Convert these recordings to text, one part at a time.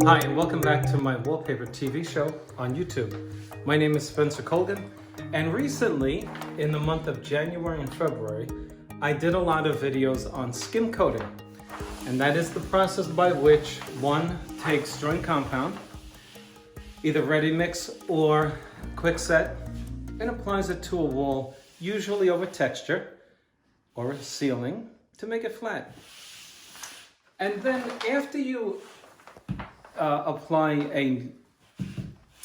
Hi, and welcome back to my wallpaper TV show on YouTube. My name is Spencer Colgan, and recently, in the month of January and February, I did a lot of videos on skim coating. And that is the process by which one takes joint compound, either ready mix or quick set, and applies it to a wall, usually over texture or a ceiling, to make it flat. And then after you apply a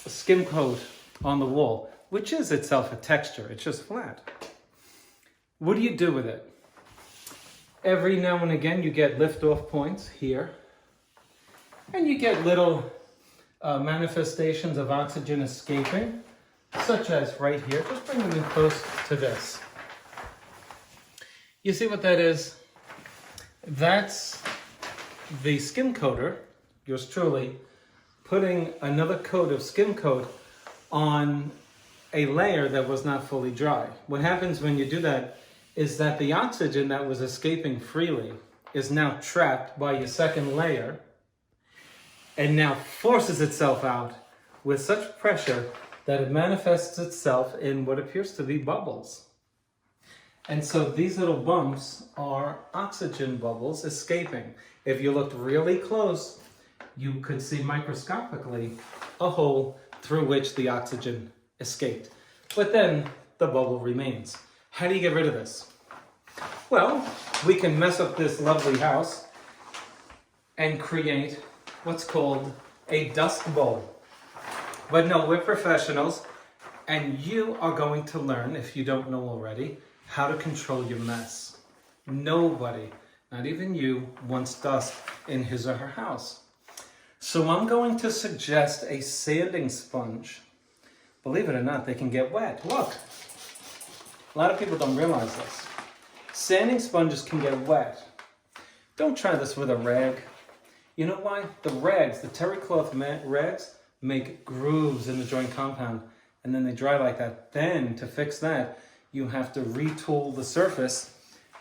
skim coat on the wall, which is itself a texture, it's just flat, what do you do with it? Every now and again you get lift-off points here, and you get little manifestations of oxygen escaping, such as right here. Just bring them in close to this. You see what that is? That's the skim coater, yours truly, putting another coat of skim coat on a layer that was not fully dry. What happens when you do that is that the oxygen that was escaping freely is now trapped by your second layer and now forces itself out with such pressure that it manifests itself in what appears to be bubbles. And so these little bumps are oxygen bubbles escaping. If you looked really close, you could see microscopically a hole through which the oxygen escaped. But then the bubble remains. How do you get rid of this? Well, we can mess up this lovely house and create what's called a dust bowl. But no, we're professionals, and you are going to learn, if you don't know already, how to control your mess. Nobody, not even you, wants dust in his or her house. So I'm going to suggest a sanding sponge. Believe it or not, they can get wet. Look, a lot of people don't realize this. Sanding sponges can get wet. Don't try this with a rag. You know why? The rags, the terry cloth rags, make grooves in the joint compound, and then they dry like that. Then, to fix that, you have to retool the surface.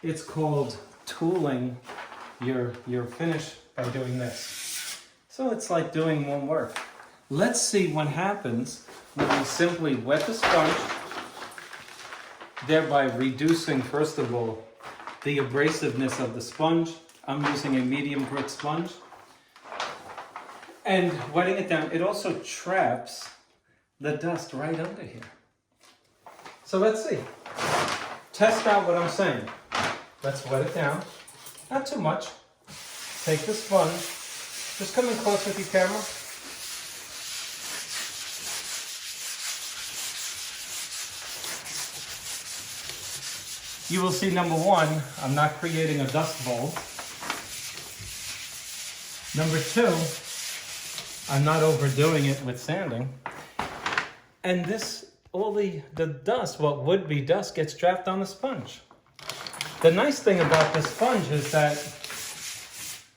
It's called tooling your finish by doing this. So it's like doing more work. Let's see what happens when we simply wet the sponge, thereby reducing, first of all, the abrasiveness of the sponge. I'm using a medium grit sponge. And wetting it down, it also traps the dust right under here. So let's see. Test out what I'm saying. Let's wet it down. Not too much. Take the sponge. Just come in close with your camera. You will see, number one, I'm not creating a dust bowl. Number two, I'm not overdoing it with sanding. And this, all the dust, what would be dust, gets trapped on the sponge. The nice thing about this sponge is that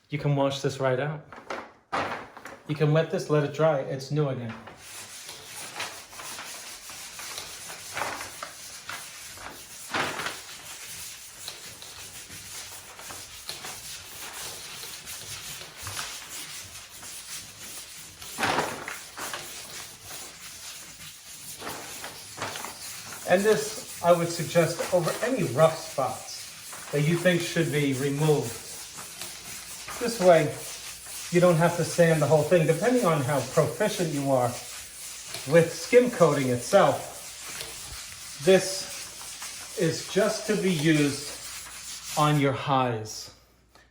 you can wash this right out. You can let this, let it dry. It's new again. And this, I would suggest, over any rough spots that you think should be removed. This way, you don't have to sand the whole thing. Depending on how proficient you are with skim coating itself, this is just to be used on your highs.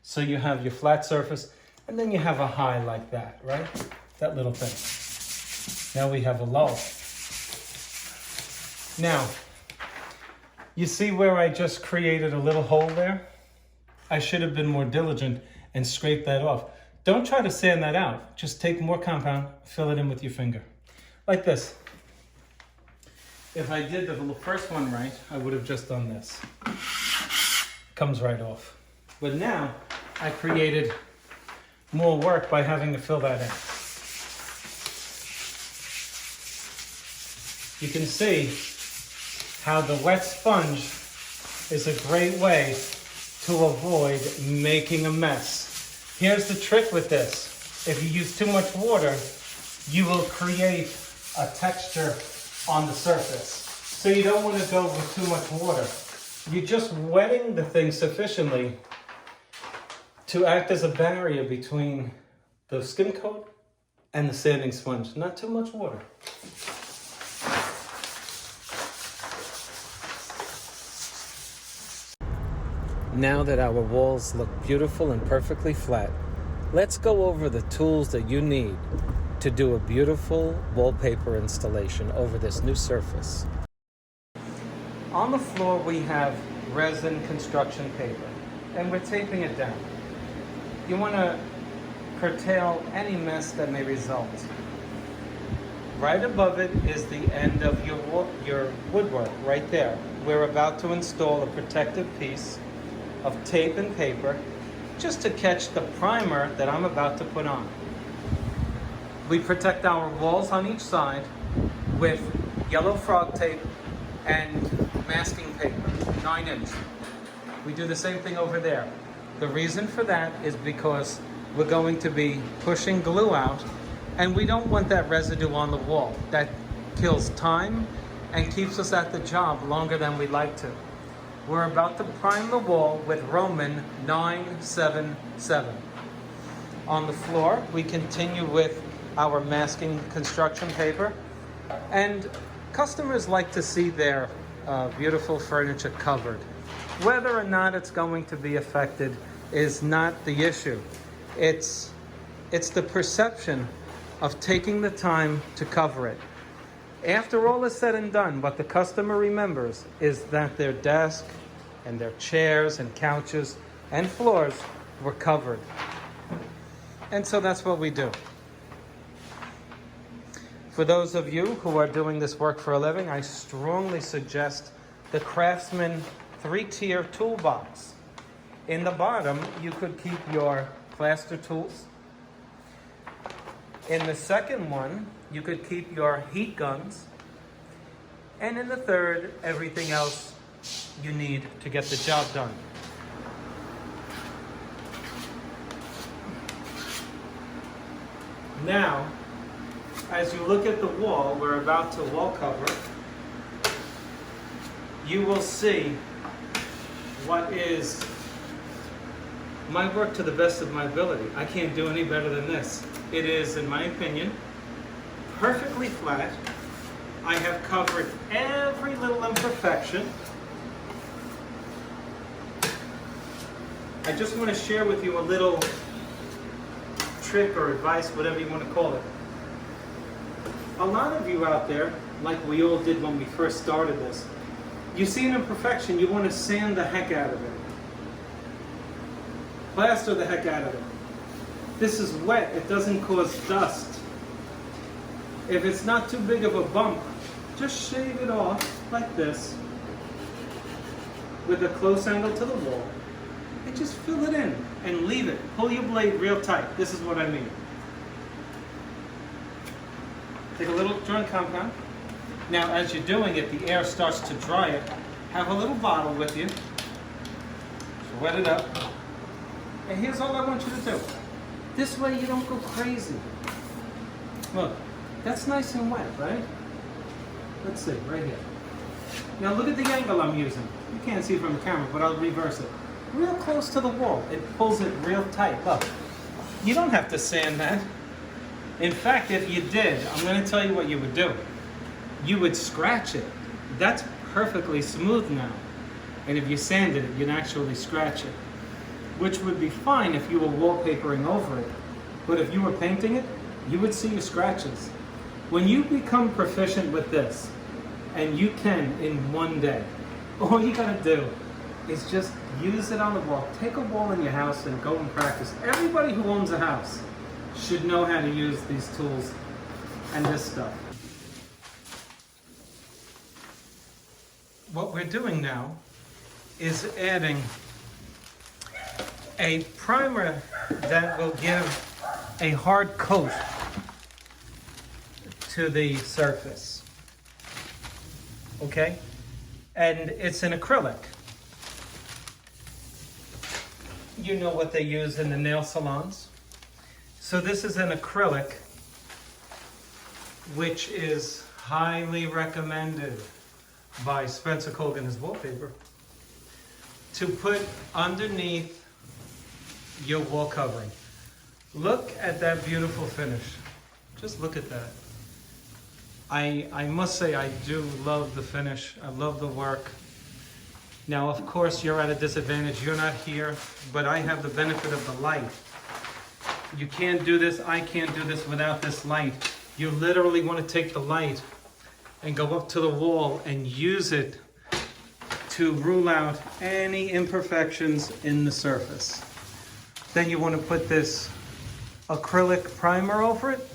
So you have your flat surface, and then you have a high like that, right? That little thing. Now we have a low. Now, you see where I just created a little hole there? I should have been more diligent and scrape that off. Don't try to sand that out. Just take more compound, fill it in with your finger. Like this. If I did the first one right, I would have just done this. Comes right off. But now, I created more work by having to fill that in. You can see how the wet sponge is a great way to avoid making a mess. Here's the trick with this. If you use too much water, you will create a texture on the surface. So you don't want to go with too much water. You're just wetting the thing sufficiently to act as a barrier between the skim coat and the sanding sponge. Not too much water. Now that our walls look beautiful and perfectly flat, let's go over the tools that you need to do a beautiful wallpaper installation over this new surface. On the floor we have resin construction paper, and we're taping it down. You want to curtail any mess that may result. Right above it is the end of your woodwork, right there. We're about to install a protective piece of tape and paper just to catch the primer that I'm about to put on. We protect our walls on each side with yellow frog tape and masking paper, 9-inch. We do the same thing over there. The reason for that is because we're going to be pushing glue out, and we don't want that residue on the wall. That kills time and keeps us at the job longer than we'd like to. We're about to prime the wall with Roman 977. On the floor, we continue with our masking construction paper, and customers like to see their beautiful furniture covered. Whether or not it's going to be affected is not the issue. It's the perception of taking the time to cover it. After all is said and done, what the customer remembers is that their desk and their chairs and couches and floors were covered. And so that's what we do. For those of you who are doing this work for a living, I strongly suggest the Craftsman 3-tier toolbox. In the bottom, you could keep your plaster tools. In the second one, you could keep your heat guns. And in the third, everything else you need to get the job done. Now, as you look at the wall, we're about to wall cover, you will see what is my work to the best of my ability. I can't do any better than this. It is, in my opinion, perfectly flat. I have covered every little imperfection. I just want to share with you a little trick or advice, whatever you want to call it. A lot of you out there, like we all did when we first started this, you see an imperfection, you want to sand the heck out of it. Plaster the heck out of it. This is wet, it doesn't cause dust. If it's not too big of a bump, just shave it off like this with a close angle to the wall and just fill it in and leave it. Pull your blade real tight. This is what I mean. Take a little drawing compound. Now as you're doing it, the air starts to dry it. Have a little bottle with you. Just wet it up. And here's all I want you to do. This way you don't go crazy. Look, that's nice and wet, right? Let's see, right here. Now look at the angle I'm using. You can't see it from the camera, but I'll reverse it. Real close to the wall. It pulls it real tight. Look, you don't have to sand that. In fact, if you did, I'm going to tell you what you would do. You would scratch it. That's perfectly smooth now. And if you sanded it, you'd actually scratch it, which would be fine if you were wallpapering over it. But if you were painting it, you would see your scratches. When you become proficient with this, and you can in one day, all you gotta do is just use it on the wall. Take a wall in your house and go and practice. Everybody who owns a house should know how to use these tools and this stuff. What we're doing now is adding a primer that will give a hard coat to the surface. Okay? And it's an acrylic. You know what they use in the nail salons. So this is an acrylic, which is highly recommended by Spencer Colgan, his wallpaper, to put underneath your wall covering. Look at that beautiful finish. Just look at that. I must say I do love the finish. I love the work. Now, of course, you're at a disadvantage. You're not here, but I have the benefit of the light. You can't do this, I can't do this without this light. You literally want to take the light and go up to the wall and use it to rule out any imperfections in the surface. Then you want to put this acrylic primer over it